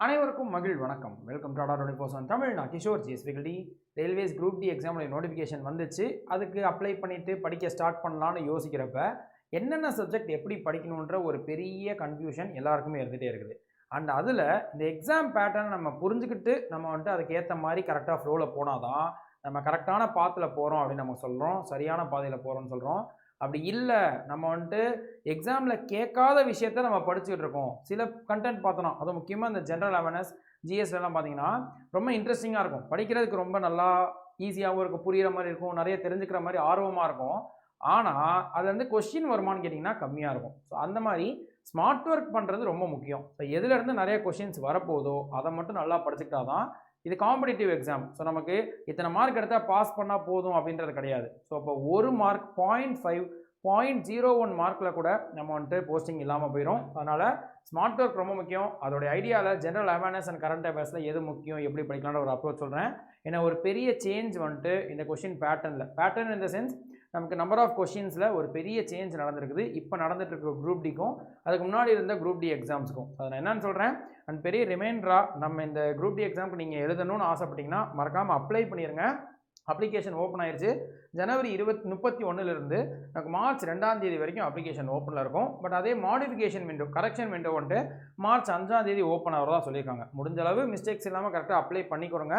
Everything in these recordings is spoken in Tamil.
அனைவருக்கும் மகிழ் வணக்கம். வெல்கம் டு அடார் 24 தமிழ். நான் கிஷோர் ஜிஎஸ்பிகல்டி. ரயில்வேஸ் குரூப் டி எக்ஸாமுடைய நோட்டிஃபிகேஷன் வந்துச்சு. அதுக்கு அப்ளை பண்ணிவிட்டு படிக்க ஸ்டார்ட் பண்ணலான்னு யோசிக்கிறப்ப என்னென்ன சப்ஜெக்ட் எப்படி படிக்கணுன்ற ஒரு பெரிய கன்ஃபியூஷன் எல்லாருக்குமே இருந்துகிட்டே இருக்குது. அண்ட் அதில் இந்த எக்ஸாம் பேட்டர்ன் நம்ம புரிஞ்சுக்கிட்டு நம்ம வந்துட்டு அதுக்கு ஏற்ற மாதிரி கரெக்டாக ஃப்ளோவில் போனால் தான் நம்ம கரெக்டான பாத்தில் போகிறோம் அப்படின்னு நம்ம சொல்கிறோம், சரியான பாதையில் போகிறோம்னு சொல்கிறோம். அப்படி இல்லை, நம்ம வந்துட்டு எக்ஸாமில் கேட்காத விஷயத்த நம்ம படிச்சுக்கிட்டு இருக்கோம். சில கண்டென்ட் பார்த்தோன்னா, அதுவும் முக்கியமாக இந்த ஜென்ரல் அவேர்னஸ் ஜிஎஸ்லாம் பார்த்தீங்கன்னா ரொம்ப இன்ட்ரெஸ்டிங்காக இருக்கும், படிக்கிறதுக்கு ரொம்ப நல்லா ஈஸியாகவும் இருக்கும், புரிகிற மாதிரி இருக்கும், நிறைய தெரிஞ்சுக்கிற மாதிரி ஆர்வமாக இருக்கும். ஆனால் அதுலேருந்து கொஸ்டின் வருமானு கேட்டிங்கன்னா கம்மியாக இருக்கும். ஸோ அந்த மாதிரி ஸ்மார்ட் ஒர்க் பண்ணுறது ரொம்ப முக்கியம். ஸோ எதுலேருந்து நிறைய கொஸ்டின்ஸ் வரப்போதோ அதை மட்டும் நல்லா படிச்சுக்கிட்டா தான் இது காம்படிட்டிவ் எக்ஸாம். ஸோ நமக்கு இத்தனை மார்க் எடுத்தால் பாஸ் பண்ணால் போதும் அப்படின்றது கிடையாது. ஸோ அப்போ ஒரு மார்க் 0.5 0.01 மார்க்கில் கூட நம்ம வந்துட்டு போஸ்டிங் இல்லாமல் போயிடும். அதனால் ஸ்மார்ட் ஒர்க் ரொம்ப முக்கியம். அதோடைய ஐடியாவில் ஜென்ரல் அவேர்னஸ் அண்ட் கரண்ட் அஃபேர்ஸில் எது முக்கியம், எப்படி படிக்கலான்ற ஒரு அப்ரோச் சொல்கிறேன். ஏன்னா ஒரு பெரிய சேஞ்ச் வந்துட்டு இந்த கொஷின் பேட்டர்ன் இந்த சென்ஸ் நமக்கு நம்பர் ஆஃப் கொஷின்ஸில் ஒரு பெரிய சேஞ்ச் நடந்திருக்குது. இப்போ நடந்துட்டு இருக்க குரூப் டிக்கும் அதுக்கு முன்னாடி இருந்த குரூப் டி எக்ஸாம்ஸுக்கும். அதை நான் என்னன்னு சொல்கிறேன், அண்ட் பெரிய ரிமைண்டராக நம்ம இந்த குரூப் டி எக்ஸாமுக்கு நீங்கள் எழுதணும்னு ஆசைப்பட்டீங்கன்னா மறக்காமல் அப்ளை பண்ணிடுங்க. அப்ளிகேஷன் ஓப்பன் ஆயிடுச்சு. ஜனவரி 31 நமக்கு மார்ச் 2 வரைக்கும் அப்ளிகேஷன் ஓப்பனில் இருக்கும். பட் அதே மாடிஃபிகேஷன் விண்டோ, கரெக்ஷன் விண்டோ வந்துட்டு மார்ச் 5 ஓப்பன் ஆகிறதா சொல்லியிருக்காங்க. முடிஞ்ச அளவு மிஸ்டேக்ஸ் இல்லாமல் கரெக்டாக அப்ளை பண்ணிக்கிறோங்க.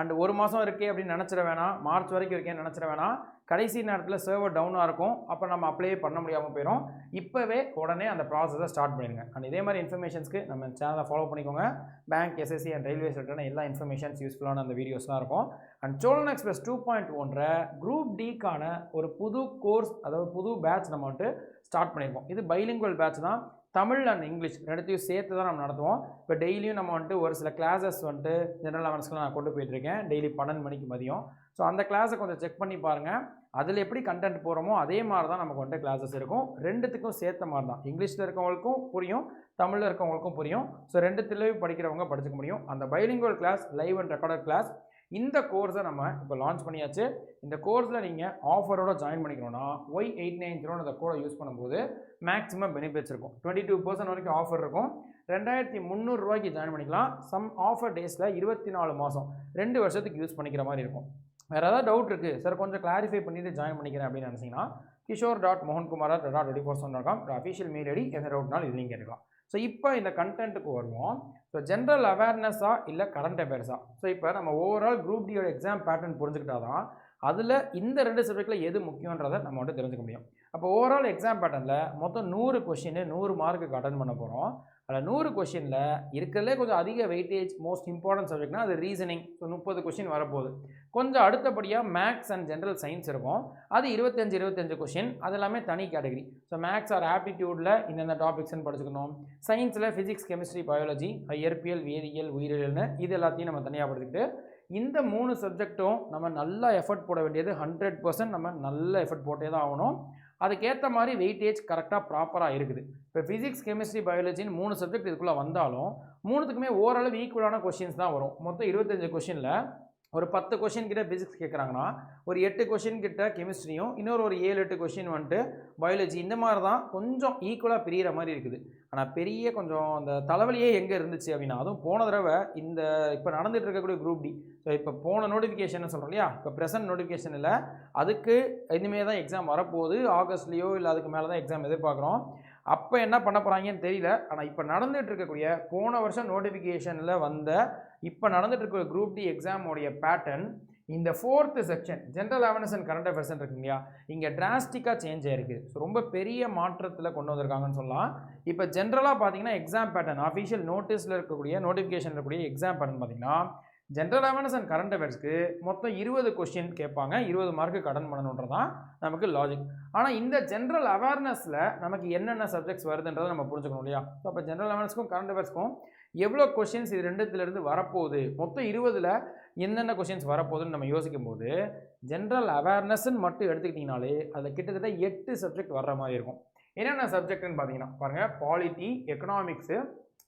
அண்ட் ஒரு மாதம் இருக்கே அப்படின்னு நினச்சிட வேணாம், மார்ச் வரைக்கும் இருக்கேன்னு நினச்சிட வேணாம். கடைசி நேரத்தில் சர்வர் டவுனாக இருக்கும், அப்போ நம்ம அப்ளை பண்ண முடியாமல் போயிடும். இப்போவே உடனே அந்த ப்ராசஸை ஸ்டார்ட் பண்ணிடுங்க. அண்ட் இதே மாதிரி இன்ஃபர்மேஷன்ஸ்க்கு நம்ம சேனலை ஃபாலோ பண்ணிக்கோங்க. பேங்க், எஸ்எஸ்சி அண்ட் ரயில்வேஸ் ரிலேட்டடான எல்லா இன்ஃபர்மேஷன்ஸ் யூஸ்ஃபுல்லான அந்த வீடியோஸ்லாம் இருக்கும். அண்ட் சோழன் எக்ஸ்பிரஸ் 2.1 குரூப் டிக்கான ஒரு புது கோர்ஸ், அதாவது புது பேட்ச் நம்ம வந்துட்டு ஸ்டார்ட் பண்ணியிருக்கோம். இது பைலிங்குவல் பேட்ச் தான். தமிழ் அண்ட் இங்கிலீஷ் ரெண்டுத்தையும் சேர்த்து தான் நம்ம நடத்துவோம். இப்போ டெய்லியும் நம்ம வந்துட்டு ஒரு சில கிளாஸஸ் வந்துட்டு ஜென்ரல் அவேர்னஸ்க்கு நான் கொண்டு போயிட்டுருக்கேன், டெய்லி 12 மணிக்கு மதியம். ஸோ அந்த கிளாஸை கொஞ்சம் செக் பண்ணி பாருங்கள். அதில் எப்படி கண்டென்ட் போகிறோமோ அதே மாதிரி தான் நமக்கு வந்துட்டு கிளாஸஸ் இருக்கும். ரெண்டுத்துக்கும் சேர்த்த மாதிரி தான். இங்கிலீஷில் இருக்கவங்களுக்கும் புரியும், தமிழில் இருக்கவங்களுக்கும் புரியும். ஸோ ரெண்டுத்துலேயும் படிக்கிறவங்க படிச்சுக்க முடியும். அந்த bilingual class live and recorded class, இந்த கோர்ஸை நம்ம இப்போ லான்ச் பண்ணியாச்சு. இந்த கோர்ஸில் நீங்கள் ஆஃபரோட ஜாயின் பண்ணிக்கணும்னா Y890 அந்த கோடை யூஸ் பண்ணும்போது மேக்ஸிமம் பெனிஃபிட்ஸ் இருக்கும். 22% வரைக்கும் ஆஃபர் இருக்கும். 2300 ரூபாய்க்கு ஜாயின் பண்ணிக்கலாம். சம் ஆஃபர் டேஸில் 24 மாதம் 2 வருஷத்துக்கு யூஸ் பண்ணிக்கிற மாதிரி இருக்கும். வேறு ஏதாவது டவுட் இருக்குது சார், கொஞ்சம் கிளாரிஃபை பண்ணிவிட்டு ஜாயின் பண்ணிக்கிறேன் அப்படின்னு நினச்சிங்கன்னா kishore.mohankumar@dot24.com அஃபிஷியல் மெயில் ஐடி, எந்த டவுட்னாலும் இது நீங்கள் கேட்கலாம். ஸோ இப்போ இந்த கண்டென்ட்டுக்கு வருவோம். ஸோ ஜென்ரல் அவேர்னஸாக இல்லை கரண்ட் அஃபேர்ஸாக. ஸோ இப்போ நம்ம ஓவரால் குரூப் டியோட எக்ஸாம் பேட்டர்ன் புரிஞ்சுக்கிட்டா தான் அதில் இந்த 2 சப்ஜெக்டில் எது முக்கியன்றதை நம்ம வந்துட்டு தெரிஞ்சுக்க முடியும். அப்போ ஓவரால் எக்ஸாம் பேட்டர்னில் மொத்தம் 100 கொஷின் 100 மார்க்குக்கு அட்டன் பண்ண போகிறோம். அதில் 100 கொஷினில் இருக்கிறதுலே கொஞ்சம் அதிக வெயிட்டேஜ் மோஸ்ட் இம்பார்ட்டன்ட் சப்ஜெக்ட்னா அது ரீசனிங். ஸோ 30 கொஷின் வரப்போகுது. கொஞ்சம் அடுத்தபடியாக மேக்ஸ் அண்ட் ஜென்ரல் சயின்ஸ் இருக்கும். அது 25 கொஷின். அது எல்லாமே தனி கேட்டகரி. ஸோ மேக்ஸ் ஆர் ஆப்டிடியூடில் இந்தந்த டாபிக்ஸ்ன்னு படிச்சுக்கணும். சயின்ஸில் ஃபிசிக்ஸ், கெமிஸ்ட்ரி, பயாலஜி, இயற்பியல், வேதியியல், உயிரியல்னு இது எல்லாத்தையும் நம்ம தனியாக படிச்சுக்கிட்டு இந்த 3 சப்ஜெக்ட்டும் நம்ம நல்லா எஃபர்ட் போட வேண்டியது 100%. நம்ம நல்ல எஃபர்ட் போட்டே தான் ஆகணும். அதுக்கேற்ற மாதிரி வெயிட்டேஜ் கரெக்டாக ப்ராப்பராக இருக்குது. இப்போ ஃபிசிக்ஸ், கெமிஸ்ட்ரி, பயாலஜின்னு 3 சப்ஜெக்ட் இதுக்குள்ளே வந்தாலும் 3த்துக்குமே ஓரளவு ஈக்குவலான கொஷின்ஸ் தான் வரும். மொத்தம் 25 கொஷினில் ஒரு 10 கொஷின் கிட்ட ஃபிசிக்ஸ் கேட்குறாங்கன்னா ஒரு 8 கொஷின் கிட்ட கெமிஸ்ட்ரியும், இன்னொரு ஒரு 7-8 கொஷின் வந்துட்டு பயாலஜி. இந்த மாதிரி தான் கொஞ்சம் ஈக்குவலாக பிரிகிற மாதிரி இருக்குது. ஆனால் பெரிய கொஞ்சம் அந்த தலைவலியே எங்கே இருந்துச்சு அப்படின்னா, அதுவும் போன தடவை இந்த இப்போ நடந்துகிட்டு இருக்கக்கூடிய குரூப் டி. ஸோ இப்போ போன நோட்டிஃபிகேஷன் சொல்கிறோம் இல்லையா, இப்போ ப்ரெசன்ட் நோட்டிஃபிகேஷன் இல்லை, அதுக்கு இனிமேல் தான் எக்ஸாம் வரப்போகுது. ஆகஸ்ட்லேயோ இல்லை அதுக்கு மேலே தான் எக்ஸாம் எதிர்பார்க்குறோம். அப்போ என்ன பண்ண போகிறாங்கன்னு தெரியல. ஆனால் இப்போ நடந்துகிட்டு இருக்கக்கூடிய போன வருஷம் நோட்டிஃபிகேஷனில் வந்த இப்போ நடந்துகிட்டு இருக்க குரூப் டி எக்ஸாமோடைய பேட்டர்ன் இந்த 4th section general awareness and current affairs இருக்கு இல்லையா, இங்கே டிராஸ்டிக்காக சேஞ்ச் ஆகிருக்கு. ஸோ ரொம்ப பெரிய மாற்றத்தில் கொண்டு வந்திருக்காங்கன்னு சொல்லலாம். இப்போ ஜென்ரலாக பார்த்தீங்கன்னா எக்ஸாம் பேட்டர்ன் அஃபிஷியல் நோட்டீஸில் இருக்கக்கூடிய நோட்டிஃபிகேஷன் இருக்கக்கூடிய எக்ஸாம் பேட்டர்ன் பார்த்தீங்கன்னா ஜென்ரல் அவேர்னஸ் அண்ட் கரண்ட் அஃபேர்ஸ்க்கு மொத்தம் 20 கொஸ்டின் கேட்பாங்க. 20 மார்க்கு அட்டன் பண்ணணுன்றதான் நமக்கு லாஜிக். ஆனால் இந்த ஜென்ரல் அவேர்னஸில் நமக்கு என்னென்ன சப்ஜெக்ட்ஸ் வருதுன்றதை நம்ம புரிஞ்சுக்கணும் இல்லையா. ஸோ அப்போ ஜென்ரல் அவேர்னஸ்க்கும் கரண்ட் அஃபேர்ஸ்க்கும் எவ்வளோ கொஷின்ஸ் இது ரெண்டுத்துலேருந்து வரப்போகுது, மொத்தம் 20ல் என்னென்ன கொஷின்ஸ் வரப்போகுதுன்னு நம்ம யோசிக்கும் போது ஜென்ரல் அவேர்னஸ்ன்னு மட்டும் எடுத்துக்கிட்டிங்கனாலே அதில் கிட்டத்தட்ட 8 சப்ஜெக்ட் வர்ற மாதிரி இருக்கும். என்னென்ன சப்ஜெக்ட்னு பார்த்தீங்கன்னா பாருங்கள், polity, economics,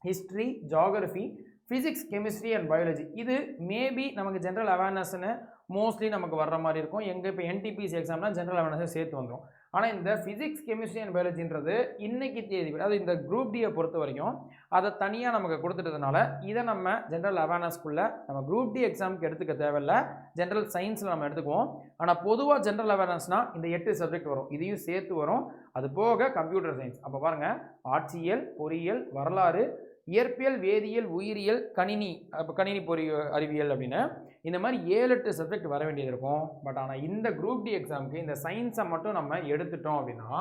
history, geography, physics, chemistry and biology. இது மேபி நமக்கு ஜென்ரல் அவேர்னஸ்ன்னு மோஸ்ட்லி நமக்கு வர்ற மாதிரி இருக்கும். எங்கே இப்போ என்டிபிசி எக்ஸாம்னா ஜென்ரல் அவேர்னஸை சேர்த்து வந்துடும். ஆனால் இந்த ஃபிசிக்ஸ் கெமிஸ்ட்ரி அண்ட் பயாலஜின்றது இன்னைக்கு தேதி, அதாவது இந்த குரூப் டியை பொறுத்த வரைக்கும் அதை தனியாக நமக்கு கொடுத்துட்டதுனால இதை நம்ம ஜென்ரல் அவேர்னஸ்க்குள்ளே நம்ம குரூப் டி எக்ஸாமுக்கு எடுத்துக்க தேவையில்லை, ஜென்ரல் சயின்ஸில் நம்ம எடுத்துக்குவோம். ஆனால் பொதுவாக ஜென்ரல் அவேர்னஸ்னால் இந்த 8 சப்ஜெக்ட் வரும், இதையும் சேர்த்து வரும். அது போக கம்ப்யூட்டர் சயின்ஸ், அப்போ பாருங்கள் ஆட்சியியல், பொறியியல், வரலாறு, இயற்பியல், வேதியியல், உயிரியல், கணினி அறிவியல் அப்படின்னு இந்த மாதிரி 7-8 சப்ஜெக்ட் வர வேண்டியது இருக்கும். பட் ஆனால் இந்த குரூப் டி எக்ஸாமுக்கு இந்த சயின்ஸை மட்டும் நம்ம எடுத்துட்டோம் அப்படின்னா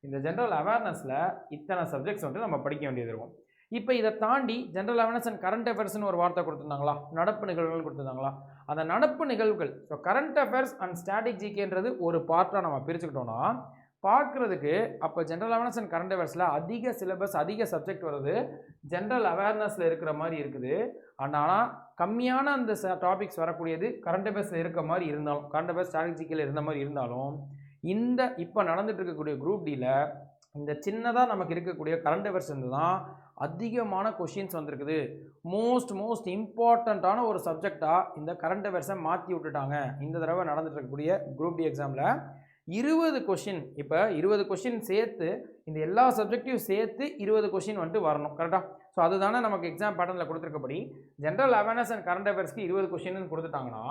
இந்த ஜென்ரல் அவேர்னஸில் இத்தனை சப்ஜெக்ட்ஸ் வந்து நம்ம படிக்க வேண்டியது இருக்கும். இப்போ இதை தாண்டி ஜென்ரல் அவேர்னஸ் அண்ட் கரண்ட் அஃபேர்ஸ்னு ஒரு வார்த்தை கொடுத்துருந்தாங்களா, நடப்பு நிகழ்வுகள் கொடுத்துருந்தாங்களா, அந்த நடப்பு நிகழ்வுகள், so current affairs and static ஜிகேன்றது ஒரு பார்ட்டாக நம்ம பிரிச்சுக்கிட்டோம்னா பார்க்குறதுக்கு அப்போ ஜென்ரல் அவேர்னஸ் அண்ட் கரண்ட் அஃபேர்ஸில் அதிக சிலபஸ், அதிக சப்ஜெக்ட் வருது ஜென்ரல் அவேர்னஸில் இருக்கிற மாதிரி இருக்குது. ஆனால் கம்மியான அந்த டாபிக்ஸ் வரக்கூடியது கரண்ட் அஃபேர்ஸில் இருக்க மாதிரி இருந்தாலும், கரண்ட் அஃபேர்ஸ் ஸ்ட்ராட்டஜிக்கில் இருந்த மாதிரி இருந்தாலும், இந்த இப்போ நடந்துட்டு இருக்கக்கூடிய குரூப் டியில் இந்த சின்னதாக நமக்கு இருக்கக்கூடிய கரண்ட் அஃபேர்ஸ் இருந்து தான் அதிகமான கொஷின்ஸ் வந்திருக்குது. மோஸ்ட் இம்பார்ட்டண்ட்டான ஒரு சப்ஜெக்டாக இந்த கரண்ட் அஃபேர்ஸை மாற்றி விட்டுட்டாங்க. இந்த தடவை நடந்துட்டு இருக்கக்கூடிய குரூப் டி எக்ஸாமில் 20 கொஷின், இப்போ 20 கொஷின் சேர்த்து இந்த எல்லா சப்ஜெக்டையும் சேர்த்து 20 கொஷின் வந்துட்டு வரணும், கரெக்டாக? ஸோ அதுதானே நமக்கு எக்ஸாம் பேட்டர்னில் கொடுத்துருக்கபடி ஜென்ரல் அவேர்னஸ் அண்ட் கரண்ட் அஃபேர்ஸ்க்கு 20 கொஷின் கொடுத்துட்டாங்கன்னா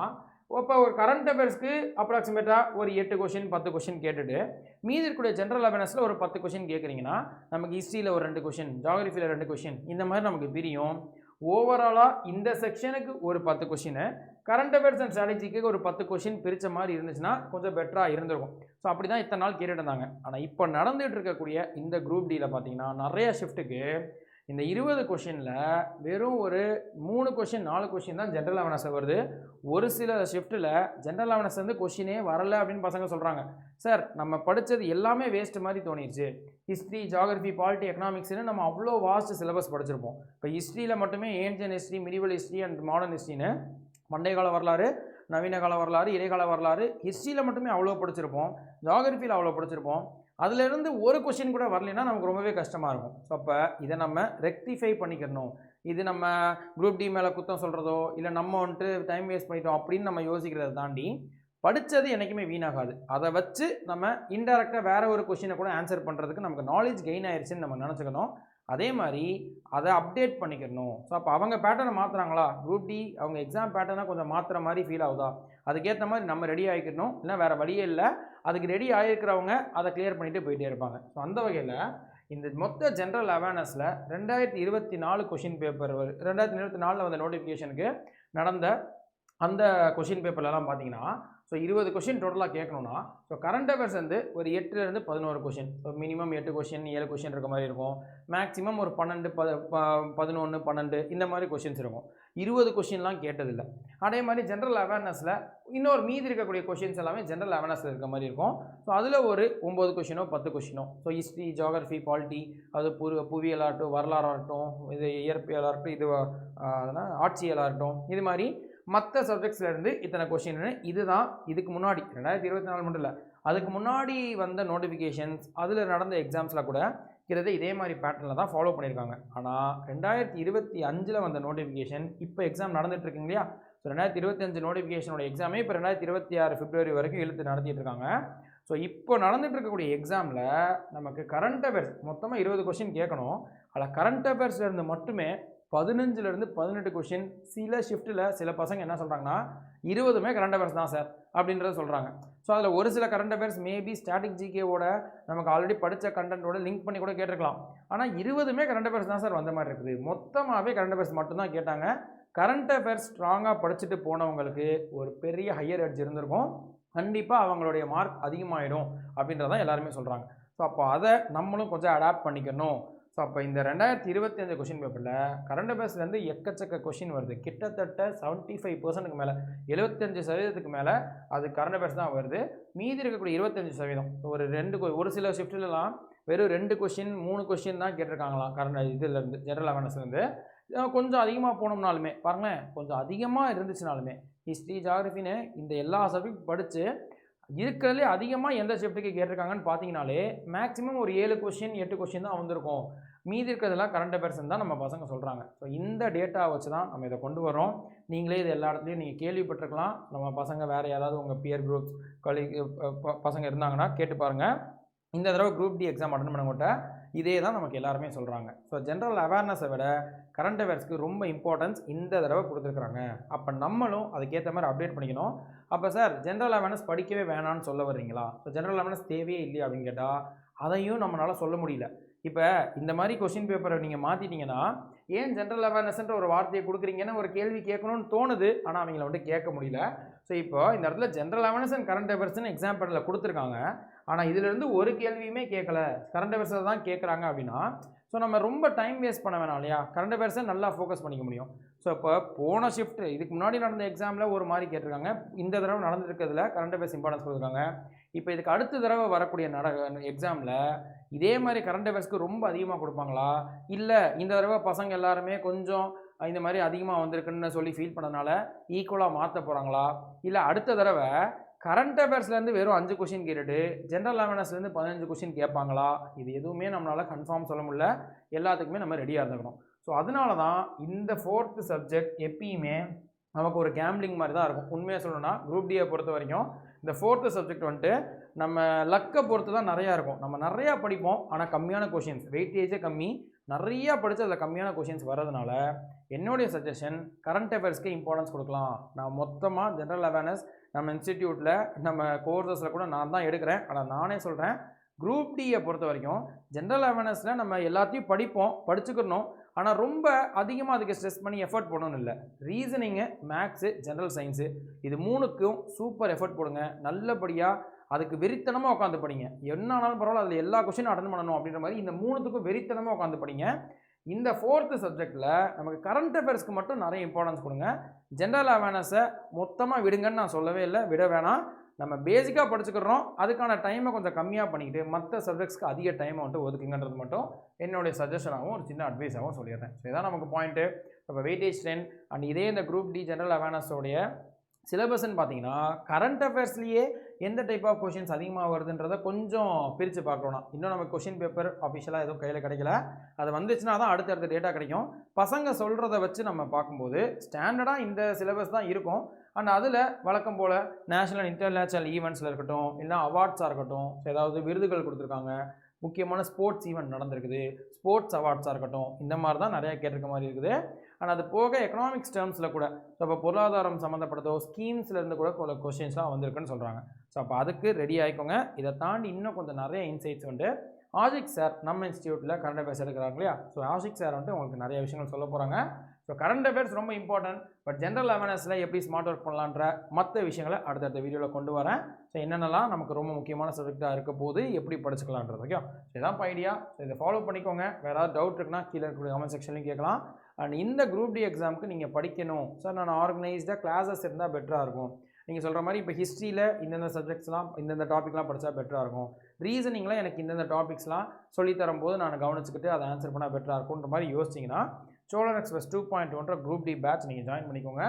இப்போ ஒரு கரண்ட் அஃபேர்ஸ்க்கு அப்ராக்சிமேட்டாக ஒரு 8 கொஷின் 10 கொஷின் கேட்டுட்டு மீதி இருக்கக்கூடிய ஜென்ரல் அவேர்னஸில் ஒரு 10 கொஷின் கேட்குறீங்கன்னா நமக்கு ஹிஸ்ட்ரியில் ஒரு 2 கொஷின், ஜியாகிரஃபியில் 2 கொஷின், இந்த மாதிரி நமக்கு பிரியும். ஓவராலாக இந்த செக்ஷனுக்கு ஒரு 10 கொஷின், கரண்ட் அஃபேர்ஸ் அண்ட் ஸ்ட்ராட்டஜிக்கு ஒரு 10 கொஷின் பிரித்த மாதிரி இருந்துச்சுன்னா கொஞ்சம் பெட்டராக இருந்திருக்கும். ஸோ அப்படி தான் இத்தனை நாள் கேட்டுட்டு இருந்தாங்க. ஆனால் இப்போ நடந்துகிட்டு இருக்கக்கூடிய இந்த குரூப் டியில் பார்த்தீங்கன்னா நிறைய ஷிஃப்ட்டுக்கு இந்த 20 கொஷினில் வெறும் ஒரு 3 கொஷின் 4 கொஷின் தான் ஜென்ரல் அவேர்னஸ் வருது. ஒரு சில ஷிஃப்ட்டில் ஜென்ரல் அவேர்னஸ் வந்து கொஷினே வரலை அப்படின்னு பசங்க சொல்கிறாங்க. சார் நம்ம படித்தது எல்லாமே வேஸ்ட் மாதிரி தோணிடுச்சு, ஹிஸ்ட்ரி, ஜியாகிரஃபி, பாலிட்டி, எக்கனாமிக்ஸ்னு நம்ம அவ்வளோ வாஸ்ட் சிலபஸ் படிச்சிருப்போம். இப்போ ஹிஸ்ட்ரியில் மட்டுமே ancient history, medieval history and modern ஹிஸ்ட்ரின்னு பண்டைய கால வரலாறு, நவீன கால வரலாறு, இடைக்கால வரலாறு, ஹிஸ்ட்ரியில் மட்டுமே அவ்வளோ படிச்சிருப்போம், ஜியாகிரஃபியில் அவ்வளோ படிச்சிருப்போம். அதிலிருந்து ஒரு கொஷின் கூட வரலைன்னா நமக்கு ரொம்பவே கஷ்டமாக இருக்கும். ஸோ அப்போ இதை நம்ம ரெக்டிஃபை பண்ணிக்கணும். இது நம்ம குரூப் டி மேலே குத்தம் சொல்கிறதோ இல்லை நம்ம வந்துட்டு டைம் வேஸ்ட் பண்ணிட்டோம் அப்படின்னு நம்ம யோசிக்கிறத தாண்டி படித்தது என்றைக்குமே வீணாகாது. அதை வச்சு நம்ம இன்டெரக்டாக வேறு ஒரு கொஷினை கூட ஆன்சர் பண்ணுறதுக்கு நமக்கு நாலேஜ் கெயின் ஆயிடுச்சுன்னு நம்ம நினச்சிக்கணும். அதே மாதிரி அதை அப்டேட் பண்ணிக்கணும். ஸோ அப்போ அவங்க பேட்டர்னை மாற்றுறாங்களா, குரூப் டி அவங்க எக்ஸாம் பேட்டர்னை கொஞ்சம் மாற்றுற மாதிரி ஃபீல் ஆகுதா, அதுக்கேற்ற மாதிரி நம்ம ரெடி ஆகிக்கணும். இல்லை வேறு வழியே இல்லை, அதுக்கு ரெடி ஆகிருக்கிறவங்க அதை கிளியர் பண்ணிவிட்டு போயிட்டே இருப்பாங்க. ஸோ அந்த வகையில் இந்த மொத்த ஜென்ரல் அவேர்னஸில் 2024 கொஷின் பேப்பர் 2024 வந்த நோட்டிஃபிகேஷனுக்கு நடந்த அந்த கொஷின் பேப்பர்லாம் பார்த்தீங்கன்னா ஸோ 20 கொஷின் டோட்டலாக கேட்கணும்னா ஸோ கரண்ட் அஃபேர்ஸ் வந்து ஒரு 8லேருந்து 11 question, so minimum 8 question 7 question இருக்க மாதிரி இருக்கும். மேக்ஸிமம் ஒரு 12 11 12 இந்த மாதிரி கொஷின்ஸ் இருக்கும். 20 கொஷின்லாம் கேட்டதில்லை. அதே மாதிரி ஜென்ரல் அவேர்னஸில் இன்னொரு மீதி இருக்கக்கூடிய கொஷின்ஸ் எல்லாமே ஜென்ரல் அவேர்னஸில் இருக்க மாதிரி இருக்கும். ஸோ அதில் ஒரு 9 கொஷினோ 10 கொஷினோ ஸோ ஹிஸ்ட்ரி, ஜியாகிரஃபி, பாலிட்டி, அது புவியியலாகட்டும், வரலாறாகட்டும், இது இயற்பியலாகட்டும், இது அதனால் ஆட்சியலாகட்டும், இது மாதிரி மற்ற சப்ஜெக்ட்ஸ்லேருந்து இத்தனை கொஷின். இதுதான் இதுக்கு முன்னாடி 2024 மட்டும் இல்லை, அதுக்கு முன்னாடி வந்த நோட்டிஃபிகேஷன்ஸ், அதில் நடந்த எக்ஸாம்ஸில் கூட கிட்டத்தட்ட இதே மாதிரி பேட்டர்னில் தான் ஃபாலோ பண்ணியிருக்காங்க. ஆனால் 2025 வந்த நோட்டிஃபிகேஷன் இப்போ எக்ஸாம் நடந்துட்டு இருக்குங்க இல்லையா, ஸோ 2025 நோட்டிஃபிகேஷனோட எக்ஸாமே இப்போ 2026 பிப்ரவரி வரைக்கும் இழுத்து நடத்திட்டு இருக்காங்க. ஸோ இப்போ நடந்துட்டு இருக்கக்கூடிய எக்ஸாமில் நமக்கு கரண்ட் அஃபேர்ஸ் மொத்தமாக 20 கொஷின் கேட்கணும். அதில் கரண்ட் அஃபேர்ஸ்லேருந்து மட்டுமே 15லேருந்து 18 கொஷின். சில ஷிஃப்ட்டில் சில பசங்க என்ன சொல்கிறாங்கன்னா 20மே கரண்ட் அஃபேர்ஸ் தான் சார் அப்படின்றத சொல்கிறாங்க. ஸோ அதில் ஒரு சில கரண்ட் அஃபேர்ஸ் மேபி ஸ்டாட்டிக் ஜிகேவோட நமக்கு ஆல்ரெடி படித்த கண்டென்ட்டோட லிங்க் பண்ணி கூட கேட்டிருக்கலாம். ஆனால் 20மே கரண்ட் அஃபேர்ஸ் தான் சார் வந்த மாதிரி இருக்குது. மொத்தமாகவே கரண்ட் அஃபேர்ஸ் மட்டும்தான் கேட்டாங்க. கரண்ட் அஃபேர்ஸ் ஸ்ட்ராங்காக படிச்சுட்டு போனவங்களுக்கு ஒரு பெரிய ஹையர் எட்ஜ் இருந்திருக்கும். கண்டிப்பாக அவங்களுடைய மார்க் அதிகமாகிடும் அப்படின்றதான் எல்லாருமே சொல்கிறாங்க. ஸோ அப்போ அதை நம்மளும் கொஞ்சம் அடாப்ட் பண்ணிக்கணும். ஸோ அப்போ இந்த 2025 கொஷின் பேப்பரில் கரண்ட் அஃபேர்ஸ்லேருந்து எக்கச்சக்க கொஷின் வருது. கிட்டத்தட்ட 75%க்கு மேலே 75% மேலே அது கரண்ட் அஃபேர்ஸ் தான் வருது. மீதி இருக்கக்கூடிய 25% ஒரு சில ஷிஃப்ட்லலாம் வெறும் 2 கொஷின் 3 கொஷின் தான் கேட்டிருக்காங்களாம் கரண்ட் இதுலேருந்து ஜென்ரல் அவேர்னஸ்லேருந்து. கொஞ்சம் அதிகமாக போனோம்னாலுமே பாருங்களேன், கொஞ்சம் அதிகமாக இருந்துச்சுனாலுமே ஹிஸ்ட்ரி, ஜியாகிரஃபின்னு இந்த எல்லா சப்ஜெக்ட் படித்து இருக்கிறதுலே அதிகமாக எந்த ஷிஃப்ட்டுக்கு கேட்டிருக்காங்கன்னு பார்த்தீங்கனாலே மேக்ஸிமம் ஒரு 7 கொஷின் 8 கொஷின் தான் வந்திருக்கும். மீதி இருக்கிறதெல்லாம் கரண்ட் அஃபேர்ஸ் தான் நம்ம பசங்க சொல்கிறாங்க. ஸோ இந்த டேட்டா வச்சு தான் நம்ம இதை கொண்டு வரோம். நீங்களே இது எல்லா இடத்துலையும் நீங்கள் கேள்விப்பட்டிருக்கலாம். நம்ம பசங்க வேறு யாராவது உங்கள் பியர் குரூப்ஸ் பசங்க இருந்தாங்கன்னா கேட்டு பாருங்கள். இந்த தடவை குரூப் டி எக்ஸாம் அட்டன் பண்ணவங்கள்ட்ட இதே தான் நமக்கு எல்லாருமே சொல்கிறாங்க. ஸோ ஜென்ரல் அவேர்னஸை விட கரண்ட் அஃபேர்ஸ்க்கு ரொம்ப இம்பார்ட்டன்ஸ் இந்த தடவை கொடுத்துருக்குறாங்க. அப்போ நம்மளும் அதுக்கேற்ற மாதிரி அப்டேட் பண்ணிக்கணும். அப்போ சார் ஜென்ரல் அவேர்னஸ் படிக்கவே வேணான்னு சொல்ல வர்றீங்களா? ஸோ ஜென்ரல் அவேர்னஸ் தேவையே இல்லையா அப்படின்னு கேட்டால் அதையும் நம்மளால் சொல்ல முடியல. இப்போ இந்த மாதிரி கொஷின் பேப்பரை நீங்கள் மாற்றிட்டீங்கன்னா ஏன் ஜென்ரல் அவேர்னஸ்ன்ற ஒரு வார்த்தையை கொடுக்குறீங்கன்னு ஒரு கேள்வி கேட்கணும்னு தோணுது. ஆனால் அவங்கள வந்துட்டு கேட்க முடியல. ஸோ இப்போ இந்த இடத்துல ஜென்ரல் அவேர்னஸ் அண்ட் கரண்ட் அஃபேர்ஸ்னு எக்ஸாம் பேப்பரில் கொடுத்துருக்காங்க. ஆனால் இதிலிருந்து ஒரு கேள்வியுமே கேட்கல, கரண்ட் அஃபேர்ஸில் தான் கேட்குறாங்க அப்படின்னா ஸோ நம்ம ரொம்ப டைம் வேஸ்ட் பண்ண வேணாம் இல்லையா? கரண்ட் அஃபேர்ஸை நல்லா ஃபோக்கஸ் பண்ணிக்க முடியும். ஸோ இப்போ போன ஷிஃப்ட் இதுக்கு முன்னாடி நடந்த எக்ஸாமில் ஒரு மாதிரி கேட்டிருக்காங்க. இந்த தடவை நடந்துருக்கிறதுல கரண்ட் அஃபேர்ஸ் இம்பார்ட்டன்ஸ் கொடுத்துருக்காங்க. இப்போ இதுக்கு அடுத்த தடவை வரக்கூடிய எக்ஸாமில் இதே மாதிரி கரண்ட் அஃபேர்ஸ்க்கு ரொம்ப அதிகமாக கொடுப்பாங்களா? இல்லை இந்த தடவை பசங்க எல்லாருமே கொஞ்சம் இந்த மாதிரி அதிகமாக வந்திருக்குன்னு சொல்லி ஃபீல் பண்ணதுனால ஈக்குவலாக மாற்ற போகிறாங்களா? இல்லை அடுத்த தடவை கரண்ட் அஃபேர்ஸ்லேருந்து வெறும் 5 கொஷின் கேட்டுட்டு ஜென்ரல் அவேர்னஸ்லேருந்து 15 கொஷின் கேட்பாங்களா? இது எதுவுமே நம்மளால் கன்ஃபார்ம் சொல்ல முடியல. எல்லாத்துக்குமே நம்ம ரெடியாக இருந்துக்கணும். ஸோ அதனால தான் இந்த 4th சப்ஜெக்ட் எப்பயுமே நமக்கு ஒரு கேம்லிங் மாதிரி தான் இருக்கும். உண்மையாக சொல்லணும்னா குரூப் டியை பொறுத்த வரைக்கும் இந்த 4th சப்ஜெக்ட் வந்துட்டு நம்ம லக்கை பொறுத்து தான் நிறையா இருக்கும். நம்ம நிறையா படிப்போம், ஆனால் கம்மியான கொஷின்ஸ், வெயிட்டேஜே கம்மி, நிறையா படித்து அதில் கம்மியான கொஷின்ஸ் வர்றதுனால என்னுடைய சஜஷன் கரண்ட் அஃபேர்ஸ்க்கு இம்பார்ட்டன்ஸ் கொடுக்கலாம். நான் மொத்தமாக ஜென்ரல் அவேர்னஸ் நம்ம இன்ஸ்டிடியூட்டில் நம்ம கோர்சஸில் கூட நான் தான் எடுக்கிறேன். ஆனால் நானே சொல்கிறேன் குரூப் டியை பொறுத்த வரைக்கும் ஜென்ரல் அவேர்னஸில் நம்ம எல்லாத்தையும் படிச்சுக்கணும். ஆனால் ரொம்ப அதிகமாக அதுக்கு ஸ்ட்ரெஸ் பண்ணி எஃபர்ட் போடணும்னு இல்லை. ரீசனிங்கு, மேக்ஸு, ஜென்ரல் சயின்ஸு இது 3க்கும் சூப்பர் எஃபர்ட் போடுங்க. நல்லபடியாக அதுக்கு வெறித்தனமாக உட்காந்து படிங்க. என்ன ஆனாலும் பரவாயில்ல, அதில் எல்லா கொஷினும் அட்டன் பண்ணணும் அப்படின்ற மாதிரி இந்த 3த்துக்கும் வெறித்தனமாக உட்காந்து படிங்க. இந்த 4th சப்ஜெக்டில் நமக்கு கரண்ட் அஃபேர்ஸ்க்கு மட்டும் நிறைய இம்பார்ட்டன்ஸ் கொடுங்க. ஜென்ரல் அவேர்னஸை மொத்தமாக விடுங்கன்னு நான் சொல்லவே இல்லை, விட வேணாம். நம்ம பேசிக்காக படிச்சுக்கிறோம், அதுக்கான டைமை கொஞ்சம் கம்மியாக பண்ணிக்கிட்டு மற்ற சப்ஜெக்ட்ஸ்க்கு அதிக டைமை வந்துட்டு ஒதுக்குங்கன்றது மட்டும் என்னுடைய சஜஷனாகவும் ஒரு சின்ன அட்வைஸாகவும் சொல்லிடுறேன். ஸோ இதான் நமக்கு பாயிண்ட்டு. இப்போ வெயிட்டேஜ் 10 அண்ட் இதே இந்த குரூப் டி ஜென்ரல் அவேர்னஸோடைய சிலபஸ்ன்னு பார்த்தீங்கன்னா கரண்ட் அஃபேர்ஸ்லேயே எந்த டைப் ஆஃப் கொஷின்ஸ் அதிகமாக வருதுன்றதை கொஞ்சம் பிரித்து பார்க்கணும். இன்னும் நமக்கு கொஷின் பேப்பர் ஆஃபிஷியலாக எதுவும் கையில் கிடைக்கல. அது வந்துச்சுன்னா தான் அடுத்தடுத்த டேட்டா கிடைக்கும். பசங்க சொல்கிறத வச்சு நம்ம பார்க்கும்போது ஸ்டாண்டர்டாக இந்த சிலபஸ் தான் இருக்கும். அண்ட் அதில் வழக்கம் போல் நேஷனல் அண்ட் இன்டர்நேஷ்னல் ஈவெண்ட்ஸில் இருக்கட்டும், இல்லை அவார்ட்ஸாக இருக்கட்டும், ஏதாவது விருதுகள் கொடுத்துருக்காங்க, முக்கியமான ஸ்போர்ட்ஸ் ஈவெண்ட் நடந்திருக்குது, ஸ்போர்ட்ஸ் அவார்ட்ஸாக இருக்கட்டும், இந்த மாதிரி தான் நிறையா கேட்டிருக்க மாதிரி இருக்குது. அண்ட் அது போக எக்கனாமிக்ஸ் டேர்ம்ஸில் கூட ஸோ இப்போ பொருளாதாரம் சம்மந்தப்பட்டதோ ஸ்கீம்ஸ்லேருந்து கூட கொஷின்ஸ்லாம் வந்திருக்குன்னு சொல்கிறாங்க. ஸோ அப்போ அதுக்கு ரெடி ஆகிக்கோங்க. இதை தாண்டி இன்னும் கொஞ்சம் நிறைய இன்சைட்ஸ் வந்துட்டு ஆஷிக் சார் நம்ம இன்ஸ்டியூட்டில் கரண்ட் அஃபேர்ஸ் எடுக்கிறாங்க இல்லையா? ஸோ ஆஷிக் சார் வந்துட்டு உங்களுக்கு நிறைய விஷயங்கள் சொல்ல போகிறாங்க. ஸோ கரண்ட் அஃபேர்ஸ் ரொம்ப இம்பார்ட்டன்ட். பட் ஜென்ரல் அவேர்னஸில் எப்படி ஸ்மார்ட் ஒர்க் பண்ணலான்ற மற்ற விஷயங்களை அடுத்தடுத்த வீடியோவில் கொண்டு வரேன். ஸோ என்னென்னலாம் நமக்கு ரொம்ப முக்கியமான சப்ஜெக்டாக இருக்க போது எப்படி படிச்சுக்கலான்றது. ஓகே, ஸோ இதான் ஐடியா. ஸோ இதை ஃபாலோ பண்ணிக்கோங்க. வேறு ஏதாவது டவுட் இருக்குன்னா கீழே இருக்கக்கூடிய கமெண்ட் செக்ஷன்லையும் கேட்கலாம். அண்ட் இந்த குரூப் டி எக்ஸாமுக்கு நீங்கள் படிக்கணும் சார், நான் ஆர்கனைஸ்டாக கிளாஸஸ் இருந்தால் பெட்டராக இருக்கும். நீங்கள் சொல்கிற மாதிரி இப்போ ஹிஸ்ட்ரியில் இந்தந்த சப்ஜெக்ட்ஸ்லாம் இந்தந்த டாப்பிக்லாம் படித்தா பெட்டராக இருக்கும், ரீசனிங்கில் எனக்கு இந்தந்த டாபிக்ஸ்லாம் சொல்லித்தரும்போது நான் கவனிச்சுக்கிட்டு அதை ஆன்சர் பண்ணால் பெட்டராக இருக்கும்ன்ற மாதிரி யோசிச்சிங்கன்னா Cholan express 2.1 group D batch நீங்கள் ஜாயின் பண்ணிக்கோங்க.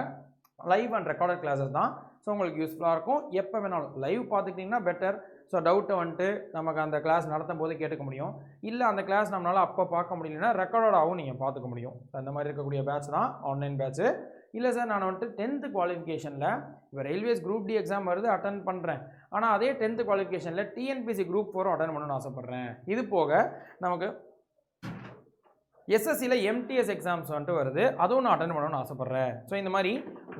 லைவ் அண்ட் ரெக்கார்டட் கிளாஸஸ் தான். ஸோ உங்களுக்கு யூஸ்ஃபுல்லாக இருக்கும். எப்போ வேணாலும் லைவ் பார்த்துக்கிட்டிங்கன்னா பெட்டர். ஸோ டவுட்டை வந்துட்டு நமக்கு அந்த கிளாஸ் நடத்தும் போது கேட்டுக்க முடியும். இல்லை அந்த கிளாஸ் நம்மளால் அப்போ பார்க்க முடியலன்னா ரெக்கார்டடாகவும் நீங்கள் பார்த்துக்க முடியும். அந்த மாதிரி இருக்கக்கூடிய பேட்ச் தான் ஆன்லைன் பேட்ச்சு. இல்லை சார், நான் வந்துட்டு 10th குவாலிஃபிகேஷனில் இப்போ ரயில்வேஸ் குரூப் டி எக்ஸாம் வருது, அட்டன் பண்ணுறேன். ஆனால் அதே 10th குவாலிஃபிகேஷனில் டிஎன்பிசி குரூப் 4 அட்டன் பண்ணணும்னு ஆசைப்பட்றேன். இது போக நமக்கு எஸ்எஸ்சியில் எம்டிஎஸ் எக்ஸாம்ஸ் வந்துட்டு வருது, அதுவும் நான் அட்டன் பண்ணணும்னு ஆசைப்பட்றேன். ஸோ இந்த மாதிரி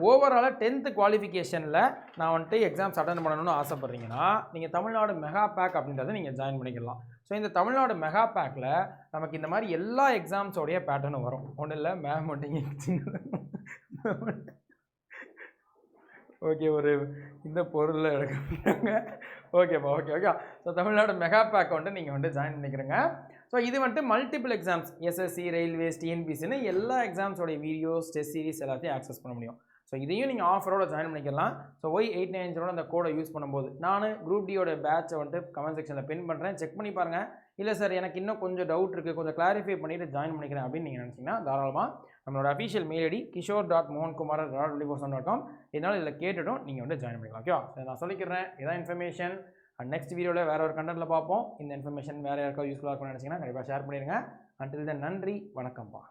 ஓவராலாக 10th குவாலிஃபிகேஷனில் நான் வந்துட்டு எக்ஸாம்ஸ் அட்டன் பண்ணணும்னு ஆசைப்பட்றீங்கன்னா நீங்கள் தமிழ்நாடு மெகா பேக் அப்படின்றத நீங்கள் ஜாயின் பண்ணிக்கலாம். ஸோ இந்த தமிழ்நாடு மெகா பேக்கில் நமக்கு இந்த மாதிரி எல்லா எக்ஸாம்ஸோடைய பேட்டர்னும் வரும். ஒன்றும் இல்லை, மேம் வந்துட்டு ஓகே ஒரு இந்த பொருளில் எடுக்கிறாங்க. ஓகேப்பா, okay. So Tamil Nadu mega back வந்துட்டு நீங்கள் வந்துட்டு ஜாயின் பண்ணிக்கிறீங்க. ஸோ இது வந்துட்டு மல்டிபிள் எக்ஸாம்ஸ், எஸ்எஸ்சி, ரயில்வேஸ், டிஎன்பிசின்னு எல்லா எக்ஸாம்ஸோடைய வீடியோஸ், டெஸ்ட் சீரிஸ் எல்லாத்தையும் ஆக்சஸ் பண்ண முடியும். ஸோ இதையும் நீங்கள் ஆஃபரோட ஜாயின் பண்ணிக்கலாம். ஸோ Y890 அந்த கோடை யூஸ் பண்ணும்போது நான் குரூப் டியோட பேட்சை வந்துட்டு கமெண்ட் செக்ஷனில் பின் பண்ணுறேன், செக் பண்ணி பாருங்கள். இல்லை சார் எனக்கு இன்னும் கொஞ்சம் டவுட் இருக்குது, கொஞ்சம் கிளாரிஃபை பண்ணிவிட்டு ஜாயின் பண்ணிக்கிறேன் அப்படின்னு நீங்கள் நினச்சிங்கன்னா தாராளமாக நம்மளோட அஃபிஷியல் மெயில் ஐடி kishore.mohankumar@20.com இதனால் இதில் கேட்டுட்டும் நீங்கள் வந்து ஜாயின் பண்ணிக்கலாம். ஓகே, நான் சொல்லிக்கிறேன். இதான் இன்ஃபர்மேஷன். அண்ட் நெக்ஸ்ட் வீடியோவில் வேறு ஒரு கண்டென்ட்டில் பார்ப்போம். இந்த இன்ஃபர்மேஷன் வேறு யாருக்காவது யூஸ்ஃபுல்லாக இருக்கும்னு நினச்சிங்கன்னா கண்டிப்பாக ஷேர் பண்ணிடுங்க. அன்டில் தென் நன்றி, வணக்கம்ப்பா.